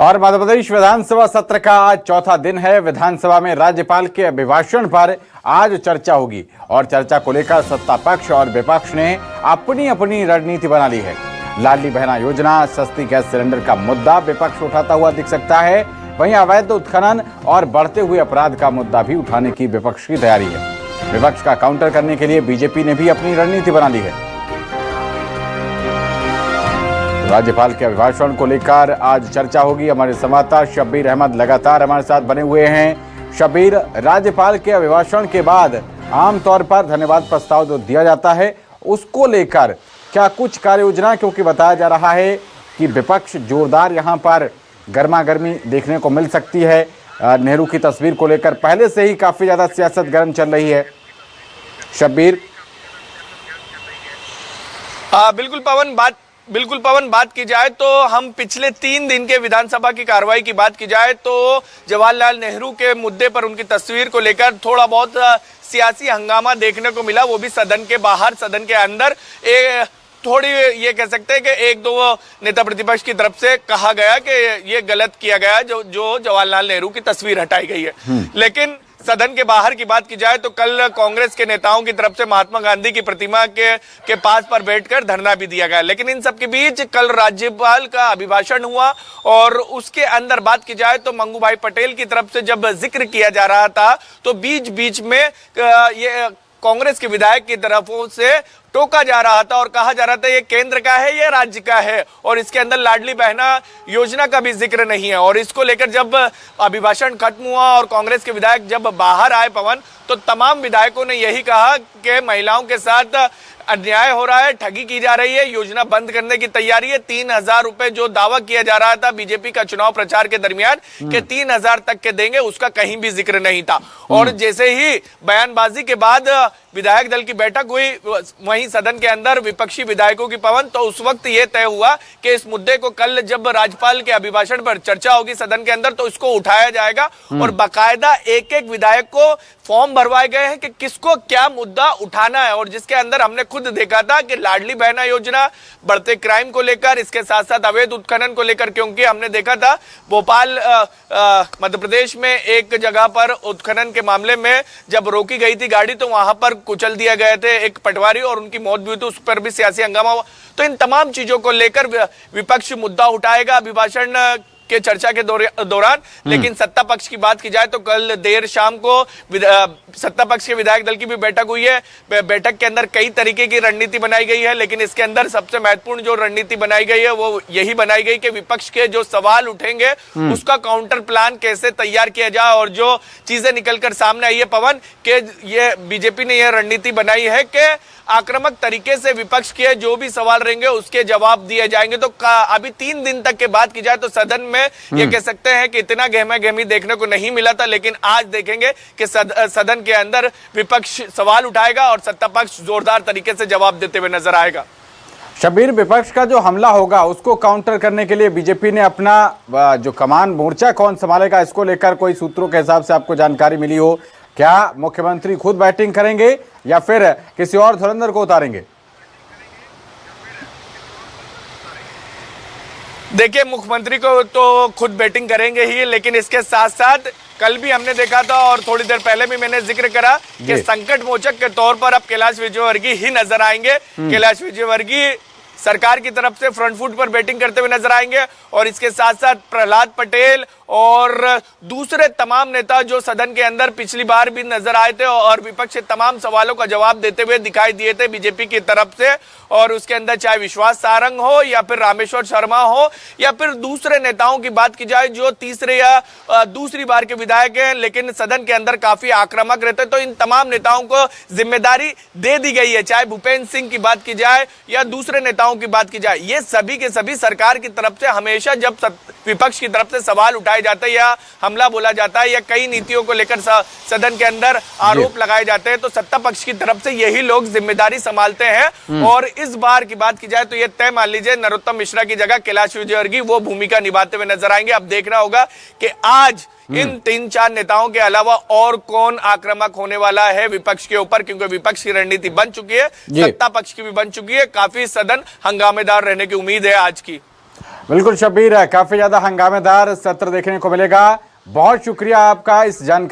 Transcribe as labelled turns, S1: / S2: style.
S1: और मध्य प्रदेश विधानसभा सत्र का आज चौथा दिन है। विधानसभा में राज्यपाल के अभिभाषण पर आज चर्चा होगी और चर्चा को लेकर सत्ता पक्ष और विपक्ष ने अपनी अपनी रणनीति बना ली है। लाडली बहना योजना, सस्ती गैस सिलेंडर का मुद्दा विपक्ष उठाता हुआ दिख सकता है। वहीं अवैध उत्खनन और बढ़ते हुए अपराध का मुद्दा भी उठाने की विपक्ष की तैयारी है। विपक्ष का काउंटर करने के लिए बीजेपी ने भी अपनी रणनीति बना ली है। राज्यपाल के अभिभाषण को लेकर आज चर्चा होगी। हमारे संवाददाता शब्बीर अहमद लगातार हमारे साथ बने हुए हैं। शब्बीर, राज्यपाल के अभिभाषण के बाद आमतौर पर धन्यवाद प्रस्ताव जो दिया जाता है उसको लेकर क्या कुछ कार्य योजना, क्योंकि बताया जा रहा है कि विपक्ष जोरदार यहां पर गर्मा गर्मी देखने को मिल सकती है। नेहरू की तस्वीर को लेकर पहले से ही काफी ज्यादा सियासत गर्म चल रही है। शब्बीर।
S2: बिल्कुल पवन, बात की जाए तो हम पिछले 3 दिन के विधानसभा की कार्रवाई की बात की जाए तो जवाहरलाल नेहरू के मुद्दे पर उनकी तस्वीर को लेकर थोड़ा बहुत सियासी हंगामा देखने को मिला, वो भी सदन के बाहर। सदन के अंदर थोड़ी ये कह सकते हैं कि 1-2 नेता प्रतिपक्ष की तरफ से कहा गया कि ये गलत किया गया जो जवाहरलाल नेहरू की तस्वीर हटाई गई है। लेकिन सदन के बाहर की बात की जाए तो कल कांग्रेस के नेताओं की तरफ से महात्मा गांधी की प्रतिमा के पास पर बैठकर धरना भी दिया गया। लेकिन इन सब के बीच कल राज्यपाल का अभिभाषण हुआ और उसके अंदर बात की जाए तो मंगू भाई पटेल की तरफ से जब जिक्र किया जा रहा था तो बीच बीच में ये कांग्रेस के विधायक की तरफों से टोका जा रहा था और कहा जा रहा था ये केंद्र का है, ये राज्य का है और इसके अंदर लाडली बहना योजना का भी जिक्र नहीं है। और इसको लेकर जब अभिभाषण खत्म हुआ और कांग्रेस के विधायक जब बाहर आए पवन, तो तमाम विधायकों ने यही कहा कि महिलाओं के साथ अन्याय हो रहा है, ठगी की जा रही है, योजना बंद करने की तैयारी है। 3,000 रुपए जो दावा किया जा रहा था बीजेपी का चुनाव प्रचार के दरमियान कि 3,000 तक के देंगे, उसका कहीं भी जिक्र नहीं था। और जैसे ही बयानबाजी के बाद विधायक दल की बैठक हुई वहीं सदन के अंदर विपक्षी विधायकों की पवन, तो उस वक्त यह तय हुआ कि इस मुद्दे को कल जब राज्यपाल के अभिभाषण पर चर्चा होगी सदन के अंदर तो इसको उठाया जाएगा और बाकायदा एक एक विधायक को फॉर्म भरवाए गए हैं कि किसको क्या मुद्दा उठाना है। और जिसके अंदर हमने खुद देखा था कि लाडली बहना योजना, बढ़ते क्राइम को लेकर, इसके साथ साथ अवैध उत्खनन को लेकर, क्योंकि हमने देखा था भोपाल मध्य प्रदेश में एक जगह पर उत्खनन के मामले में जब रोकी गई थी गाड़ी तो वहां पर कुचल दिया गए थे एक पटवारी और उनकी मौत भी हुई थी, उस पर भी सियासी हंगामा हुआ। तो इन तमाम चीजों को लेकर विपक्ष मुद्दा उठाएगा अभिभाषण के चर्चा के दौरान। लेकिन सत्ता पक्ष की बात की जाए तो कल देर शाम को सत्ता पक्ष के विधायक दल की भी बैठक हुई है। बैठक के अंदर कई तरीके की रणनीति बनाई गई है, लेकिन इसके अंदर सबसे महत्वपूर्ण जो रणनीति बनाई गई है वो यही बनाई गई कि विपक्ष के जो सवाल उठेंगे उसका काउंटर प्लान कैसे तैयार किया जाए। और जो चीजें निकलकर सामने आई है पवन के ये बीजेपी ने यह रणनीति बनाई है कि आक्रामक तरीके से विपक्ष के जो भी सवाल रहेंगे उसके जवाब दिए जाएंगे। तो अभी 3 दिन तक के बात की जाए तो सदन में ये कह सकते हैं कि इतना गहमा गहमी देखने को नहीं मिला था, लेकिन आज देखेंगे कि सदन के अंदर विपक्ष सवाल उठाएगा और सत्ता पक्ष जोरदार तरीके से जवाब देते हुए नजर आएगा।
S1: शब्बीर, विपक्ष का जो हमला होगा उसको काउंटर करने के लिए बीजेपी ने अपना जो कमान मोर्चा कौन संभालेगा, इसको लेकर कोई सूत्रों के हिसाब से आपको जानकारी मिली हो? क्या मुख्यमंत्री खुद बैटिंग करेंगे या फिर किसी और धुरंधर को उतारेंगे?
S2: देखिए, मुख्यमंत्री को तो खुद बैटिंग करेंगे ही, लेकिन इसके साथ साथ कल भी हमने देखा था और थोड़ी देर पहले भी मैंने जिक्र करा कि संकट मोचक के तौर पर अब कैलाश विजयवर्गीय ही नजर आएंगे। कैलाश विजयवर्गीय सरकार की तरफ से फ्रंट फुट पर बैटिंग करते हुए नजर आएंगे और इसके साथ साथ प्रहलाद पटेल और दूसरे तमाम नेता जो सदन के अंदर पिछली बार भी नजर आए थे और विपक्ष के तमाम सवालों का जवाब देते हुए दिखाई दिए थे बीजेपी की तरफ से। और उसके अंदर चाहे विश्वास सारंग हो या फिर रामेश्वर शर्मा हो या फिर दूसरे नेताओं की बात की जाए जो तीसरे या दूसरी बार के विधायक हैं लेकिन सदन के अंदर काफी आक्रामक रहते, तो इन तमाम नेताओं को जिम्मेदारी दे दी गई है। चाहे भूपेंद्र सिंह की बात की जाए या दूसरे नेताओं की बात की जाए, ये सभी के सभी सरकार की तरफ से हमेशा जब विपक्ष की तरफ से सवाल उठाए जाते हैं या हमला बोला जाता है या कई नीतियों को लेकर सदन के अंदर आरोप लगाए जाते हैं तो सत्ता पक्ष की तरफ से यही लोग जिम्मेदारी संभालते हैं। और इस बार की बात की जाए तो ये तय मान लीजिए नरोत्तम मिश्रा की जगह कैलाश विजयवर्गीय वो भूमिका निभाते हुए नजर आएंगे। अब देखना होगा कि आज इन 3-4 नेताओं के अलावा और कौन आक्रामक होने वाला है विपक्ष के ऊपर, क्योंकि विपक्ष की रणनीति बन चुकी है, सत्ता पक्ष की भी बन चुकी है। काफी सदन हंगामेदार रहने की उम्मीद है आज की।
S1: बिल्कुल शब्बीर, काफी ज्यादा हंगामेदार सत्र देखने को मिलेगा। बहुत शुक्रिया आपका इस जानकारी